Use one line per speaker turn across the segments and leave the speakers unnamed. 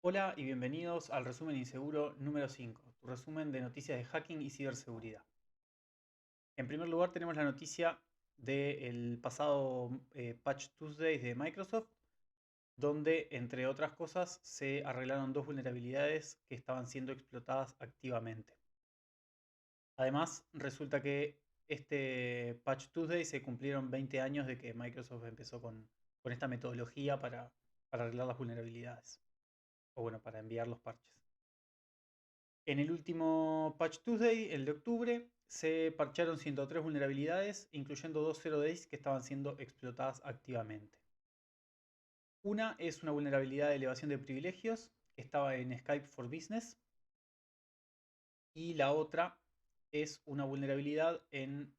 Hola y bienvenidos al resumen inseguro número 5, tu resumen de noticias de hacking y ciberseguridad. En primer lugar tenemos la noticia del pasado Patch Tuesday de Microsoft, donde entre otras cosas se arreglaron dos vulnerabilidades que estaban siendo explotadas activamente. Además, resulta que este Patch Tuesday se cumplieron 20 años de que Microsoft empezó con esta metodología para arreglar las vulnerabilidades, o bueno, para enviar los parches. En el último Patch Tuesday, el de octubre, se parcharon 103 vulnerabilidades, incluyendo dos zero days que estaban siendo explotadas activamente. Una es una vulnerabilidad de elevación de privilegios que estaba en Skype for Business, y la otra es una vulnerabilidad en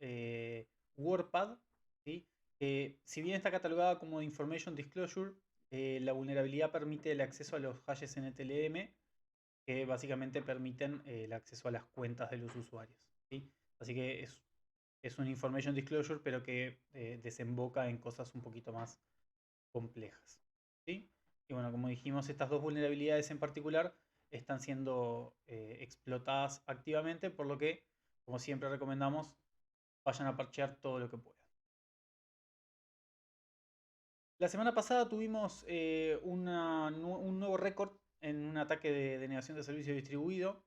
WordPad, ¿sí? Si bien está catalogada como Information Disclosure, la vulnerabilidad permite el acceso a los hashes NTLM que básicamente permiten el acceso a las cuentas de los usuarios, ¿sí? Así que es un information disclosure, pero que desemboca en cosas un poquito más complejas, ¿sí? Y bueno, como dijimos, estas dos vulnerabilidades en particular están siendo explotadas activamente, por lo que, como siempre recomendamos, vayan a parchear todo lo que puedan. La semana pasada tuvimos un nuevo récord en un ataque de negación de servicio distribuido,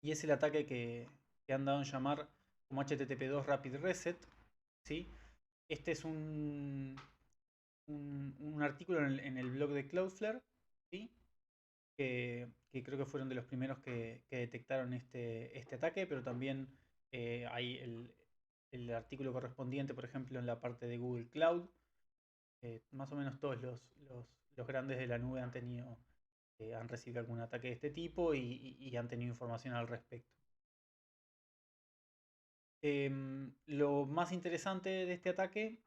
y es el ataque que han dado en llamar como HTTP2 Rapid Reset, ¿sí? Este es un artículo en el blog de Cloudflare, ¿sí? Que creo que fueron de los primeros que detectaron este ataque, pero también hay el artículo correspondiente, por ejemplo, en la parte de Google Cloud. Más o menos todos los grandes de la nube han recibido algún ataque de este tipo y han tenido información al respecto. Lo más interesante de este ataque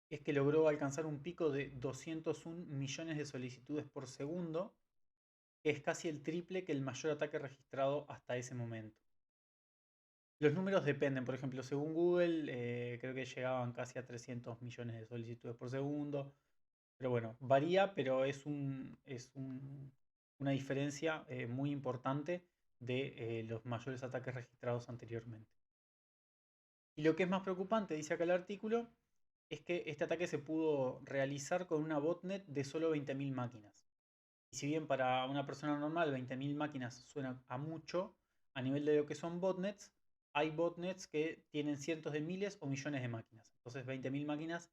es que logró alcanzar un pico de 201 millones de solicitudes por segundo, que es casi el triple que el mayor ataque registrado hasta ese momento. Los números dependen, por ejemplo, según Google, creo que llegaban casi a 300 millones de solicitudes por segundo. Pero bueno, varía, pero una diferencia muy importante de los mayores ataques registrados anteriormente. Y lo que es más preocupante, dice acá el artículo, es que este ataque se pudo realizar con una botnet de solo 20.000 máquinas. Y si bien para una persona normal 20.000 máquinas suena a mucho, a nivel de lo que son botnets, hay botnets que tienen cientos de miles o millones de máquinas. Entonces 20.000 máquinas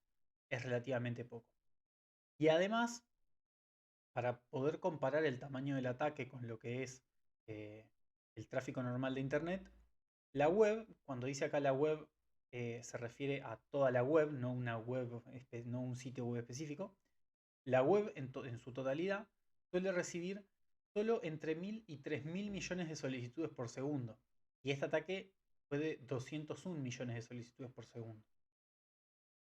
es relativamente poco. Y además, para poder comparar el tamaño del ataque con lo que es eh, el tráfico normal de Internet, la web, cuando dice acá la web, se refiere a toda la web, no una web, no un sitio web específico. La web en su totalidad suele recibir solo entre 1.000 y 3.000 millones de solicitudes por segundo. Y este ataque fue de 201 millones de solicitudes por segundo.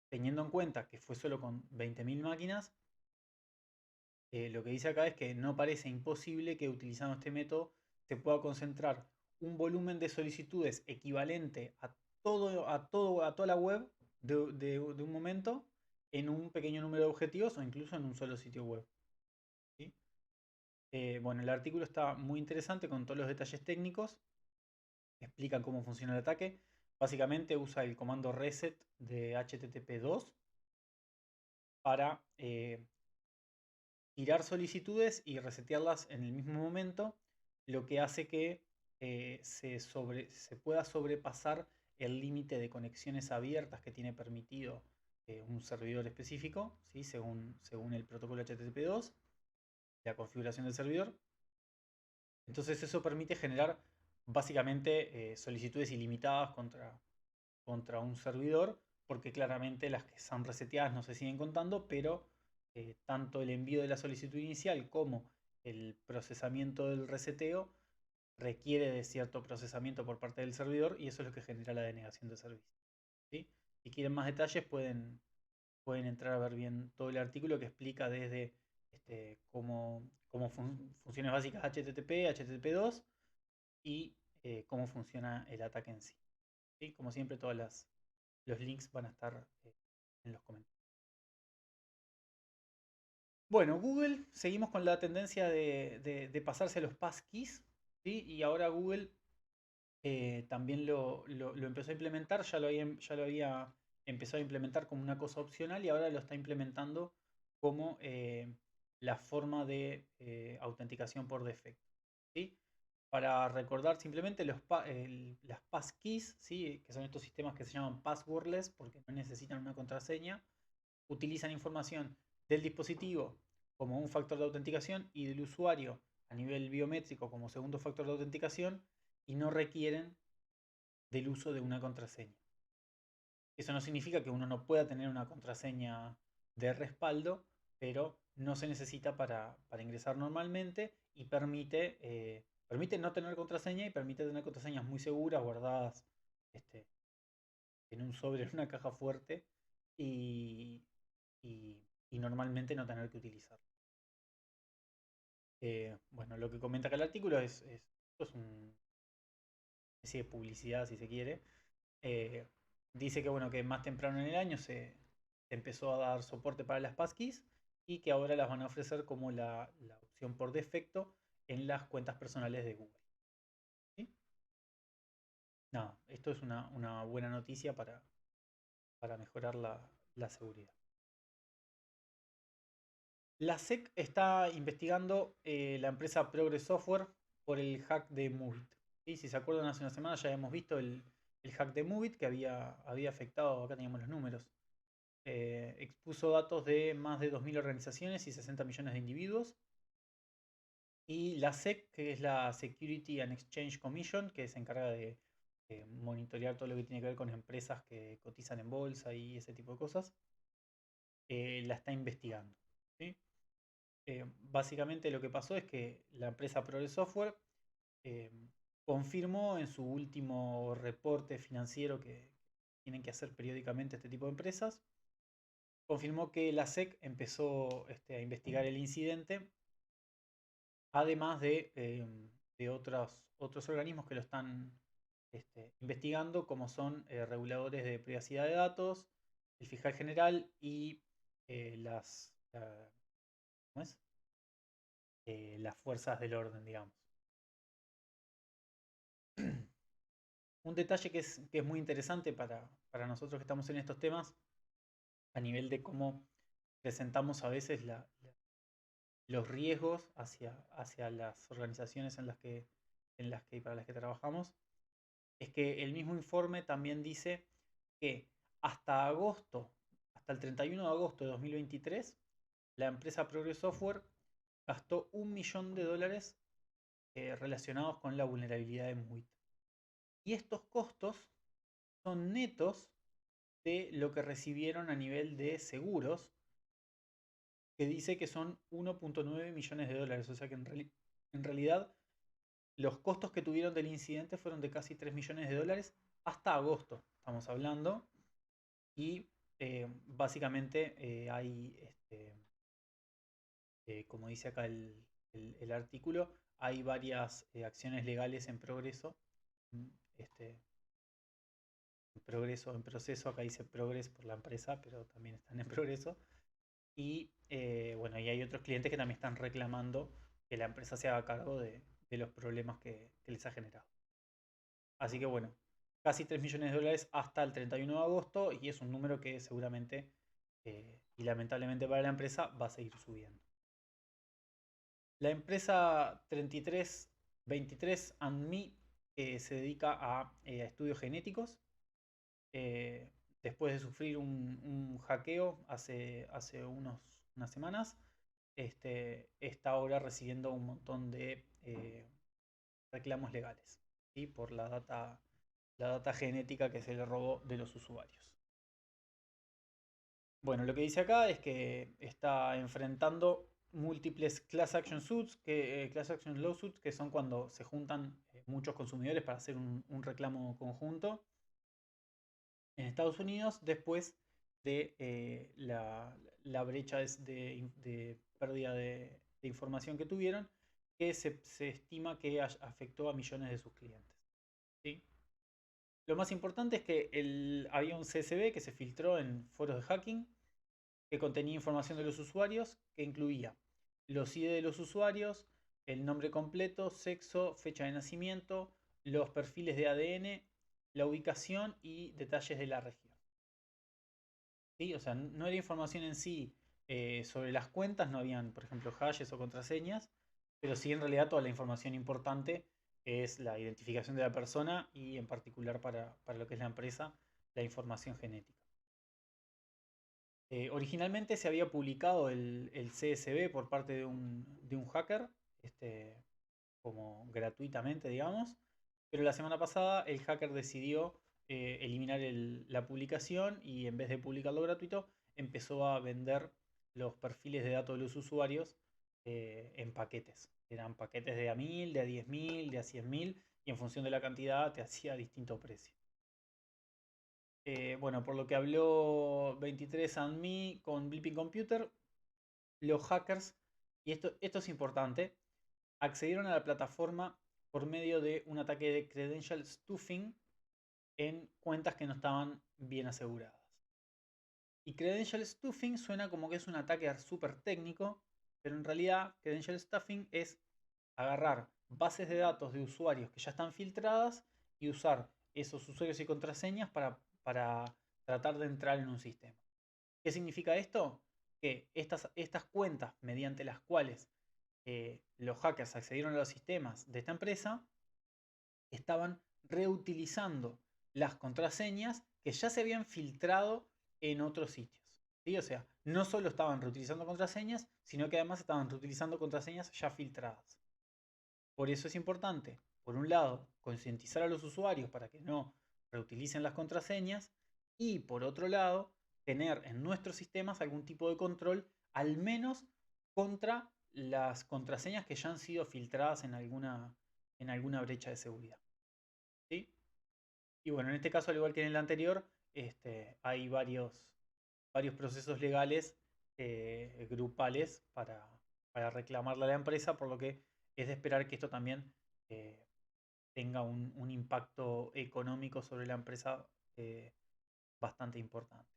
Teniendo en cuenta que fue solo con 20.000 máquinas, lo que dice acá es que no parece imposible que utilizando este método se pueda concentrar un volumen de solicitudes equivalente a toda la web de un momento en un pequeño número de objetivos o incluso en un solo sitio web, ¿sí? Bueno, el artículo está muy interesante con todos los detalles técnicos, explica cómo funciona el ataque. Básicamente usa el comando reset de HTTP2 para tirar solicitudes y resetearlas en el mismo momento, lo que hace que se pueda sobrepasar el límite de conexiones abiertas que tiene permitido un servidor específico, ¿sí? Según el protocolo HTTP2, la configuración del servidor. Entonces eso permite generar básicamente solicitudes ilimitadas contra un servidor, porque claramente las que son reseteadas no se siguen contando, pero tanto el envío de la solicitud inicial como el procesamiento del reseteo requiere de cierto procesamiento por parte del servidor, y eso es lo que genera la denegación de servicio, ¿sí? Si quieren más detalles pueden entrar a ver bien todo el artículo que explica desde funciones básicas HTTP, HTTP2 y cómo funciona el ataque en sí, ¿sí? Como siempre, los links van a estar en los comentarios. Bueno, Google, seguimos con la tendencia de pasarse a los passkeys, ¿sí? Y ahora Google también lo empezó a implementar, ya lo había empezado a implementar como una cosa opcional y ahora lo está implementando como la forma de autenticación por defecto, ¿sí? Para recordar simplemente las passkeys, ¿sí? Que son estos sistemas que se llaman passwordless porque no necesitan una contraseña, utilizan información del dispositivo como un factor de autenticación y del usuario a nivel biométrico como segundo factor de autenticación y no requieren del uso de una contraseña. Eso no significa que uno no pueda tener una contraseña de respaldo, pero no se necesita para ingresar normalmente y permite no tener contraseña y permite tener contraseñas muy seguras guardadas este, en un sobre, en una caja fuerte y, y- y normalmente no tener que utilizarlo. Bueno, lo que comenta acá el artículo esto es una especie de publicidad si se quiere. Eh, Dice que bueno, que más temprano en el año se empezó a dar soporte para las passkeys y que ahora las van a ofrecer como la opción por defecto en las cuentas personales de Google. ¿Sí? Nada, esto es una buena noticia para mejorar la seguridad. La SEC está investigando la empresa Progress Software por el hack de Movit. ¿Sí? Si se acuerdan, hace una semana ya habíamos visto el hack de Movit que había afectado, acá teníamos los números, expuso datos de más de 2.000 organizaciones y 60 millones de individuos. Y la SEC, que es la Security and Exchange Commission, que se encarga de monitorear todo lo que tiene que ver con empresas que cotizan en bolsa y ese tipo de cosas, la está investigando. ¿Sí? Básicamente lo que pasó es que la empresa Progress Software eh, confirmó en su último reporte financiero que tienen que hacer periódicamente este tipo de empresas, confirmó que la SEC empezó a investigar el incidente, además de otros organismos que lo están investigando, como son reguladores de privacidad de datos, el fiscal general y ¿cómo es? Las fuerzas del orden, digamos. Un detalle que es muy interesante para nosotros que estamos en estos temas, a nivel de cómo presentamos a veces los riesgos hacia las organizaciones para las que trabajamos, es que el mismo informe también dice que hasta agosto, hasta el 31 de agosto de 2023, la empresa Progress Software gastó $1 millón relacionados con la vulnerabilidad de MUIT. Y estos costos son netos de lo que recibieron a nivel de seguros, que dice que son 1.9 millones de dólares. O sea que en realidad los costos que tuvieron del incidente fueron de casi 3 millones de dólares hasta agosto, estamos hablando. Y básicamente como dice acá el artículo, hay varias acciones legales en progreso. mm, Este, en proceso, acá dice progreso por la empresa, pero también están en progreso. Y bueno, y hay otros clientes que también están reclamando que la empresa se haga cargo de los problemas que les ha generado. Así que bueno, casi 3 millones de dólares hasta el 31 de agosto y es un número que seguramente y lamentablemente para la empresa va a seguir subiendo. La empresa 3323andMe se dedica a estudios genéticos. eh, Después de sufrir un hackeo hace unas semanas, está ahora recibiendo un montón de reclamos legales, ¿sí? Por la data genética que se le robó de los usuarios. Bueno, lo que dice acá es que está enfrentando múltiples class action lawsuits, que son cuando se juntan muchos consumidores para hacer un reclamo conjunto en Estados Unidos después de la brecha de pérdida de información que tuvieron, que se estima que afectó a millones de sus clientes. ¿Sí? Lo más importante es que había un CSV que se filtró en foros de hacking que contenía información de los usuarios, que incluía los ID de los usuarios, el nombre completo, sexo, fecha de nacimiento, los perfiles de ADN, la ubicación y detalles de la región. ¿Sí? O sea, no era información en sí sobre las cuentas, no habían, por ejemplo, hashes o contraseñas, pero sí en realidad toda la información importante es la identificación de la persona y en particular para lo que es la empresa, la información genética. Originalmente se había publicado el CSV por parte de un hacker, como gratuitamente, digamos, pero la semana pasada el hacker decidió eliminar la publicación y en vez de publicarlo gratuito, empezó a vender los perfiles de datos de los usuarios en paquetes. Eran paquetes de a 1000, de a 10.000, de a 100.000 y en función de la cantidad te hacía distinto precio. Bueno, por lo que habló 23andMe con Blipping Computer, los hackers, y esto es importante, accedieron a la plataforma por medio de un ataque de credential stuffing en cuentas que no estaban bien aseguradas. Y credential stuffing suena como que es un ataque súper técnico, pero en realidad credential stuffing es agarrar bases de datos de usuarios que ya están filtradas y usar esos usuarios y contraseñas para tratar de entrar en un sistema. ¿Qué significa esto? Que estas cuentas mediante las cuales los hackers accedieron a los sistemas de esta empresa estaban reutilizando las contraseñas que ya se habían filtrado en otros sitios. ¿Sí? O sea, no solo estaban reutilizando contraseñas, sino que además estaban reutilizando contraseñas ya filtradas. Por eso es importante, por un lado, concientizar a los usuarios para que no reutilicen las contraseñas y por otro lado, tener en nuestros sistemas algún tipo de control, al menos contra las contraseñas que ya han sido filtradas en alguna brecha de seguridad. ¿Sí? Y bueno, en este caso, al igual que en el anterior, hay varios procesos legales grupales para reclamarle a la empresa, por lo que es de esperar que esto también eh, tenga un impacto económico sobre la empresa bastante importante.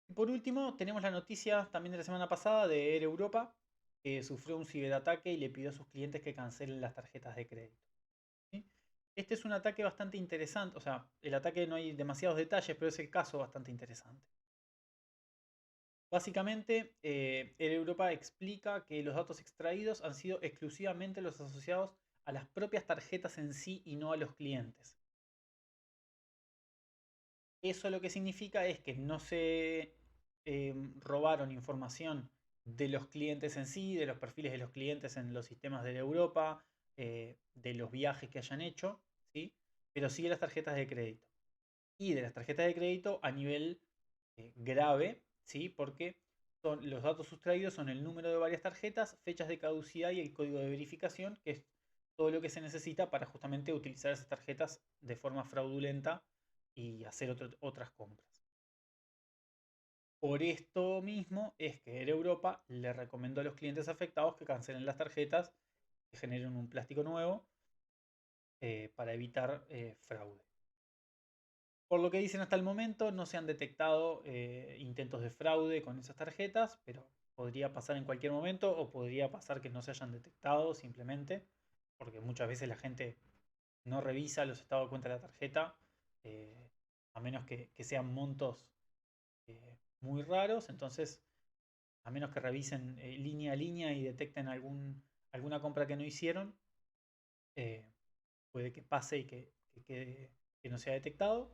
Y por último, tenemos la noticia también de la semana pasada de Air Europa, que sufrió un ciberataque y le pidió a sus clientes que cancelen las tarjetas de crédito. ¿Sí? Este es un ataque bastante interesante, o sea, el ataque no hay demasiados detalles, pero es el caso bastante interesante. Básicamente, Air Europa explica que los datos extraídos han sido exclusivamente los asociados a las propias tarjetas en sí y no a los clientes. Eso lo que significa es que no se robaron información de los clientes en sí, de los perfiles de los clientes en los sistemas de Europa, de los viajes que hayan hecho, ¿sí? Pero sí de las tarjetas de crédito. Y de las tarjetas de crédito a nivel grave, ¿sí? Porque los datos sustraídos son el número de varias tarjetas, fechas de caducidad y el código de verificación, que es todo lo que se necesita para justamente utilizar esas tarjetas de forma fraudulenta y hacer otras compras. Por esto mismo es que Air Europa le recomendó a los clientes afectados que cancelen las tarjetas, que generen un plástico nuevo para evitar fraude. Por lo que dicen hasta el momento, no se han detectado intentos de fraude con esas tarjetas, pero podría pasar en cualquier momento o podría pasar que no se hayan detectado simplemente, porque muchas veces la gente no revisa los estados de cuenta de la tarjeta, eh, a menos que sean montos muy raros. Entonces, a menos que revisen línea a línea y detecten alguna compra que no hicieron, eh, puede que pase y que no sea detectado.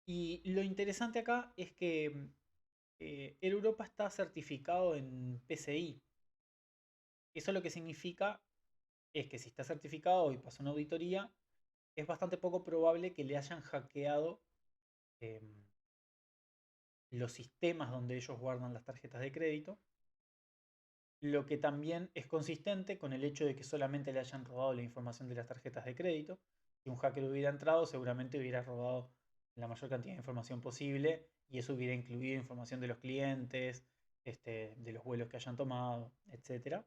Y lo interesante acá es que Air Europa está certificado en PCI. Eso lo que significa es que si está certificado y pasó una auditoría, es bastante poco probable que le hayan hackeado em, los sistemas donde ellos guardan las tarjetas de crédito, lo que también es consistente con el hecho de que solamente le hayan robado la información de las tarjetas de crédito. Si un hacker hubiera entrado, seguramente hubiera robado la mayor cantidad de información posible y eso hubiera incluido información de los clientes, de los vuelos que hayan tomado, etc.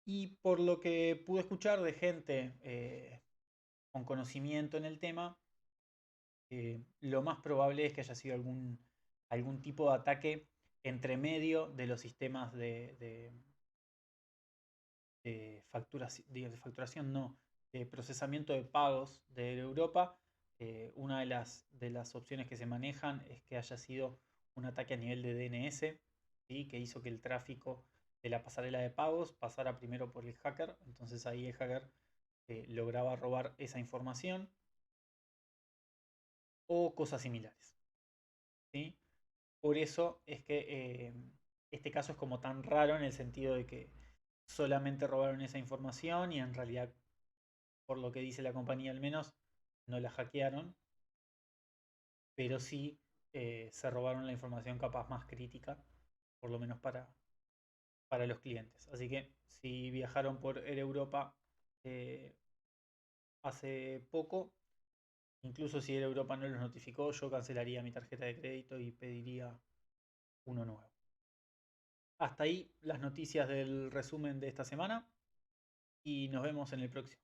Y por lo que pude escuchar de gente con conocimiento en el tema, lo más probable es que haya sido algún tipo de ataque entre medio de los sistemas de facturación, no, de procesamiento de pagos de Europa. Una de las opciones que se manejan es que haya sido un ataque a nivel de DNS, ¿sí? Que hizo que el tráfico de la pasarela de pagos pasara primero por el hacker. Entonces ahí el hacker lograba robar esa información o cosas similares, ¿sí? Por eso es que este caso es como tan raro en el sentido de que solamente robaron esa información y en realidad, por lo que dice la compañía al menos, no la hackearon, pero sí se robaron la información capaz más crítica, por lo menos para los clientes. Así que si viajaron por Air Europa eh, hace poco, incluso si Air Europa no los notificó, yo cancelaría mi tarjeta de crédito y pediría uno nuevo. Hasta ahí las noticias del resumen de esta semana y nos vemos en el próximo.